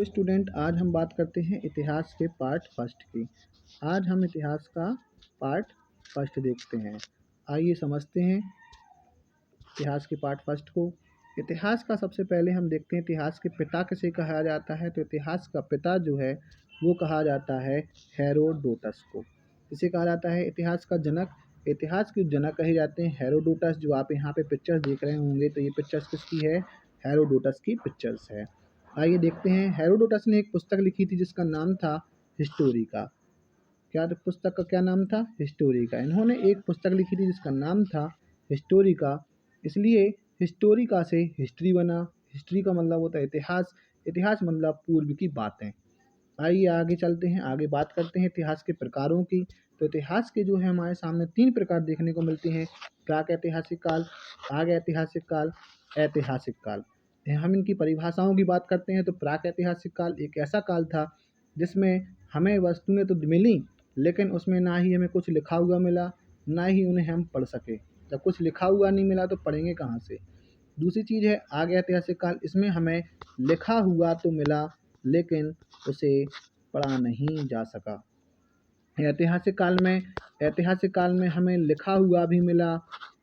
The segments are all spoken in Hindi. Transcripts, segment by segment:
स्टूडेंट, आज हम बात करते हैं इतिहास के पार्ट फर्स्ट की। आज हम इतिहास का पार्ट फर्स्ट देखते हैं। आइए समझते हैं इतिहास के पार्ट फर्स्ट को। इतिहास का सबसे पहले हम देखते हैं इतिहास के पिता किसे कहा जाता है। तो इतिहास का पिता जो है वो कहा जाता है हेरोडोटस को। इसे कहा जाता है इतिहास का जनक। इतिहास के जनक कहे जाते हैं हेरोडोटस। जो आप यहाँ पे पिक्चर्स देख रहे होंगे तो ये पिक्चर्स किसकी है? हेरोडोटस की पिक्चर्स है। आइए देखते हैं। हेरोडोटस ने एक पुस्तक लिखी थी जिसका नाम था हिस्टोरिका। क्या पुस्तक का क्या नाम था? हिस्टोरिका। इन्होंने एक पुस्तक लिखी थी जिसका नाम था हिस्टोरिका। इसलिए हिस्टोरिका से हिस्ट्री बना। हिस्ट्री का मतलब होता है इतिहास। इतिहास मतलब पूर्व की बातें। आइए आगे चलते हैं, आगे बात करते हैं इतिहास के प्रकारों की। तो इतिहास के जो है हमारे सामने 3 प्रकार देखने को मिलते हैं। प्राक ऐतिहासिक काल, आग ऐतिहासिक काल, ऐतिहासिक काल। हम इनकी परिभाषाओं की बात करते हैं। तो प्राक ऐतिहासिक काल एक ऐसा काल था जिसमें हमें वस्तुएं तो मिली, लेकिन उसमें ना ही हमें कुछ लिखा हुआ मिला, ना ही उन्हें हम पढ़ सके। जब कुछ लिखा हुआ नहीं मिला तो पढ़ेंगे कहाँ से? दूसरी चीज़ है आग ऐतिहासिक काल। इसमें हमें लिखा हुआ तो मिला, लेकिन उसे पढ़ा नहीं जा सका। ऐतिहासिक काल में हमें लिखा हुआ भी मिला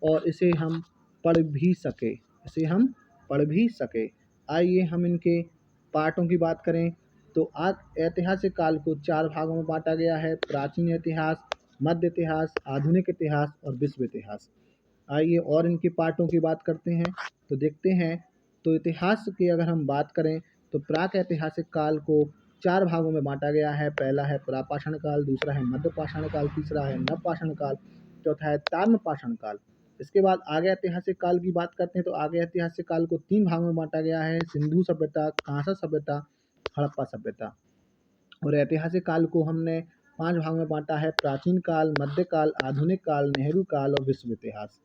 और इसे हम पढ़ भी सके। आइए हम इनके पार्टों की बात करें। तो ऐतिहासिक काल को 4 भागों में बांटा गया है। प्राचीन इतिहास, मध्य इतिहास, आधुनिक इतिहास और विश्व इतिहास। आइए और इनके पार्टों की बात करते हैं। तो देखते हैं। तो इतिहास की अगर हम बात करें तो प्राक ऐतिहासिक काल को 4 भागों में बांटा गया है। पहला है प्रापाषाण काल, दूसरा है मध्यपाषाण काल, तीसरा है नवपाषाण काल, चौथा है ताम्रपाषाण काल। इसके बाद आगे ऐतिहासिक काल की बात करते हैं। तो आगे ऐतिहासिक काल को 3 भागों में बांटा गया है। सिंधु सभ्यता, कांसा सभ्यता, हड़प्पा सभ्यता। और ऐतिहासिक काल को हमने 5 भागों में बांटा है। प्राचीन काल, मध्यकाल, आधुनिक काल, नेहरू काल और विश्व इतिहास।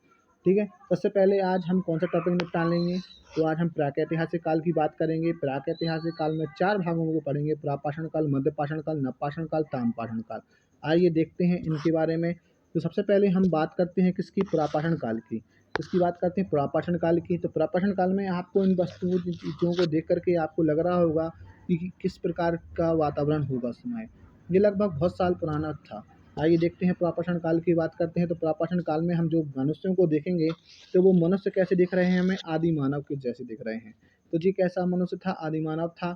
ठीक है। सबसे पहले आज हम कौन सा टॉपिक निपटा लेंगे? तो आज हम प्रागैतिहासिक काल की बात करेंगे। प्रागैतिहासिक काल में 4 भागों को पढ़ेंगे। प्रापाषाण काल, मध्यपाषाण काल, नवपाषाण काल, ताम्रपाषाण काल। आइए देखते हैं इनके बारे में। तो सबसे पहले हम बात करते हैं किसकी? प्रापाषाण काल की। इसकी बात करते हैं प्रापाषाण काल की। तो प्रापाषाण काल में आपको इन वस्तुओं चीज़ों को देख करके आपको लग रहा होगा कि किस प्रकार का वातावरण होगा उस समय। ये लगभग बहुत साल पुराना था। आइए देखते हैं प्रापाषाण काल की बात करते हैं। तो प्रापाषाण काल में हम जो मनुष्यों को देखेंगे तो वो मनुष्य कैसे दिख रहे हैं? हमें आदि मानव के जैसे दिख रहे हैं। तो जी कैसा मनुष्य था? आदि मानव था।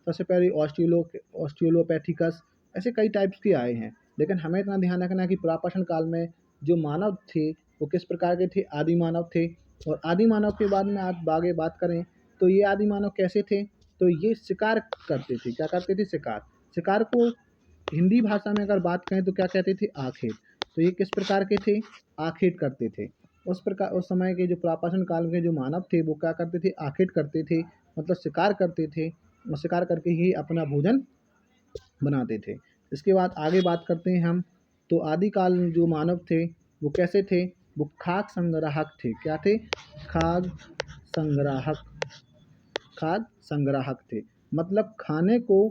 सबसे पहले ऑस्ट्रेलोपैथिकस, ऐसे कई टाइप्स के आए हैं। लेकिन हमें इतना ध्यान रखना है कि प्रापाषाण काल में जो मानव थे वो किस प्रकार के थे? आदि मानव थे। और आदि मानव के बाद में आप आगे बात करें तो ये आदि मानव कैसे थे? तो ये शिकार करते थे। क्या करते थे? शिकार। शिकार को हिंदी भाषा में अगर बात करें तो क्या कहते थे? आखेट। तो ये किस प्रकार के थे? आखेट करते थे। उस प्रकार उस समय के जो प्रापाषाण काल के जो मानव थे वो क्या करते थे? आखेट करते थे, मतलब शिकार करते थे और शिकार करके ही अपना भोजन बनाते थे। इसके बाद आगे बात करते हैं हम। तो आदिकाल में जो मानव थे वो कैसे थे? वो खाद्य संग्राहक थे। क्या थे? खाद्य संग्राहक। खाद्य संग्राहक थे, मतलब खाने को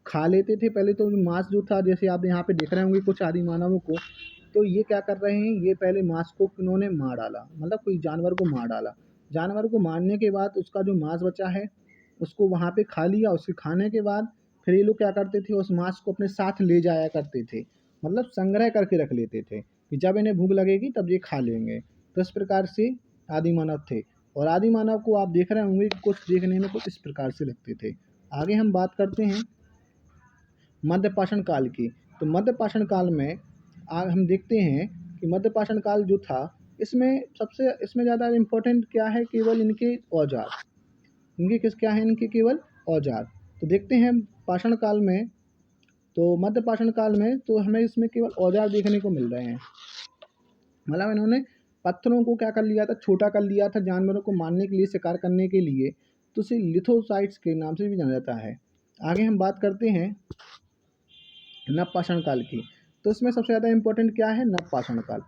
खा लेते थे। पहले तो मांस जो था, जैसे आप यहाँ पे देख रहे होंगे कुछ आदि मानवों को, तो ये क्या कर रहे हैं? ये पहले मांस को इन्होंने मार डाला, मतलब कोई जानवर को मार डाला। जानवर को मारने के बाद उसका जो मांस बचा है उसको वहाँ पे खा लिया। उसके खाने के बाद फिर ये लोग क्या करते थे? उस मांस को अपने साथ ले जाया करते थे, मतलब संग्रह करके रख लेते थे कि जब इन्हें भूख लगेगी तब ये खा लेंगे। तो इस प्रकार से आदि मानव थे। और आदि मानव को आप देख रहे होंगे कि कुछ देखने में कुछ इस प्रकार से लगते थे। आगे हम बात करते हैं मध्यपाषाण काल की। तो मध्यपाषाण काल में हम देखते हैं कि मध्यपाषाण काल जो था इसमें ज़्यादा इम्पोर्टेंट क्या है? केवल इनके औजार। इनके क्या है? इनके केवल औजार। तो देखते हैं पाषाण काल में, तो मध्यपाषाण काल में तो हमें इसमें केवल औजार देखने को मिल रहे हैं। मतलब इन्होंने पत्थरों को क्या कर लिया था? छोटा कर लिया था जानवरों को मारने के लिए, शिकार करने के लिए। तो इसे लिथोसाइट्स के नाम से भी जाना जाता है। आगे हम बात करते हैं नवपाषाण काल की। तो इसमें सबसे ज़्यादा इम्पोर्टेंट क्या है? नवपाषाण काल।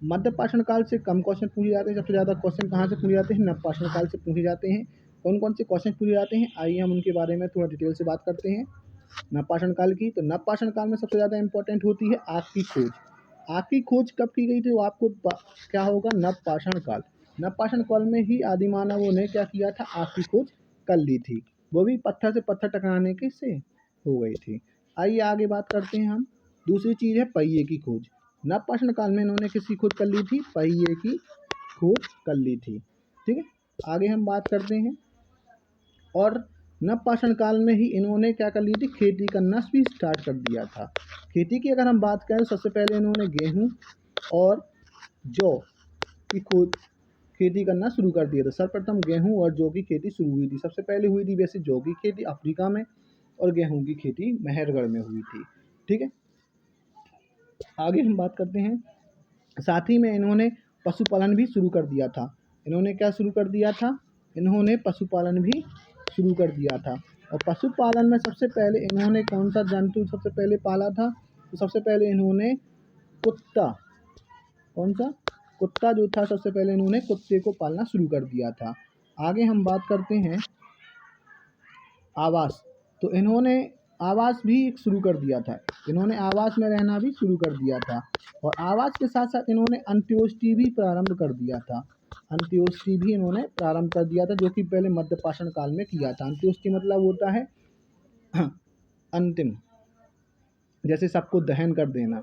मध्यपाषाण काल से कम क्वेश्चन पूछे जाते हैं। सबसे ज़्यादा क्वेश्चन कहाँ से पूछे जाते हैं? नवपाषाण काल से पूछे जाते हैं। कौन कौन से क्वेश्चन पूछे जाते हैं? आइए हम उनके बारे में थोड़ा डिटेल से बात करते हैं। नवपाषाण काल की। तो नवपाषाण काल में सबसे ज़्यादा इम्पोर्टेंट होती है आग की खोज। आग की खोज कब की गई थी? वो आपको क्या होगा? नवपाषाण काल। नवपाषाण काल में ही आदि मानवों ने क्या किया था? आग की खोज कर ली थी। वो भी पत्थर से पत्थर टकराने के से हो गई थी। आइए आगे बात करते हैं हम। दूसरी चीज़ है पहिए की खोज। नवपाषाण काल में इन्होंने किसकी खोज कर ली थी? पहिए की खोज कर ली थी। ठीक है, आगे हम बात करते हैं। और नवपाषाण काल में ही इन्होंने क्या कर ली थी? खेती करना भी स्टार्ट कर दिया था। खेती की अगर हम बात करें तो सबसे पहले इन्होंने गेहूँ और जौ की खोज खेती करना शुरू कर दिया था। सर्वप्रथम गेहूं और जौ की खेती शुरू हुई थी। सबसे पहले हुई थी वैसे जौ की खेती अफ्रीका में, और गेहूं की खेती मेहरगढ़ में हुई थी। ठीक है, आगे हम बात करते हैं। साथ ही में इन्होंने पशुपालन भी शुरू कर दिया था। इन्होंने क्या शुरू कर दिया था? इन्होंने पशुपालन भी शुरू कर दिया था। और पशुपालन में सबसे पहले इन्होंने कौन सा जंतु सबसे पहले पाला था? तो सबसे पहले इन्होंने कुत्ता, कौन सा? कुत्ता जो था, सबसे पहले इन्होंने कुत्ते को पालना शुरू कर दिया था। आगे हम बात करते हैं आवास। तो इन्होंने आवास भी शुरू कर दिया था। इन्होंने आवास में रहना भी शुरू कर दिया था। और आवास के साथ साथ इन्होंने अंत्योष्टि भी प्रारंभ कर दिया था। अंत्योष्टि भी इन्होंने प्रारंभ कर दिया था, जो कि पहले मध्यपाषाण काल में किया था। अंत्योष्टि मतलब होता है अंतिम, जैसे सबको दहन कर देना।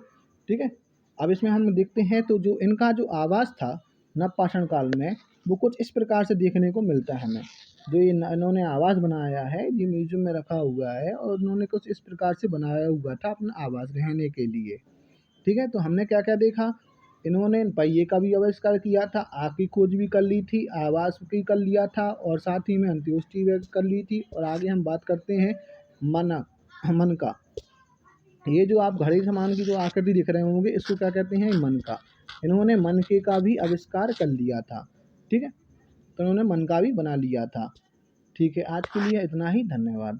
ठीक है, अब इसमें हम देखते हैं तो जो इनका जो आवास था नवपाषाण काल में, वो कुछ इस प्रकार से देखने को मिलता है हमें। जो ये इन्होंने आवास बनाया है, ये म्यूजियम में रखा हुआ है, और इन्होंने कुछ इस प्रकार से बनाया हुआ था अपना आवास रहने के लिए। ठीक है, तो हमने क्या क्या देखा? इन्होंने पहिए का भी आविष्कार किया था, आग की खोज भी कर ली थी, आवास की कर लिया था, और साथ ही में अंत्योष्टि भी कर ली थी। और आगे हम बात करते हैं मन का। ये जो आप घड़ी सामान की जो आकृति दिख रहे होंगे, इसको क्या कहते हैं? मन का। इन्होंने मनके का भी आविष्कार कर लिया था। ठीक है, तो इन्होंने मन का भी बना लिया था। ठीक है, आज के लिए इतना ही। धन्यवाद।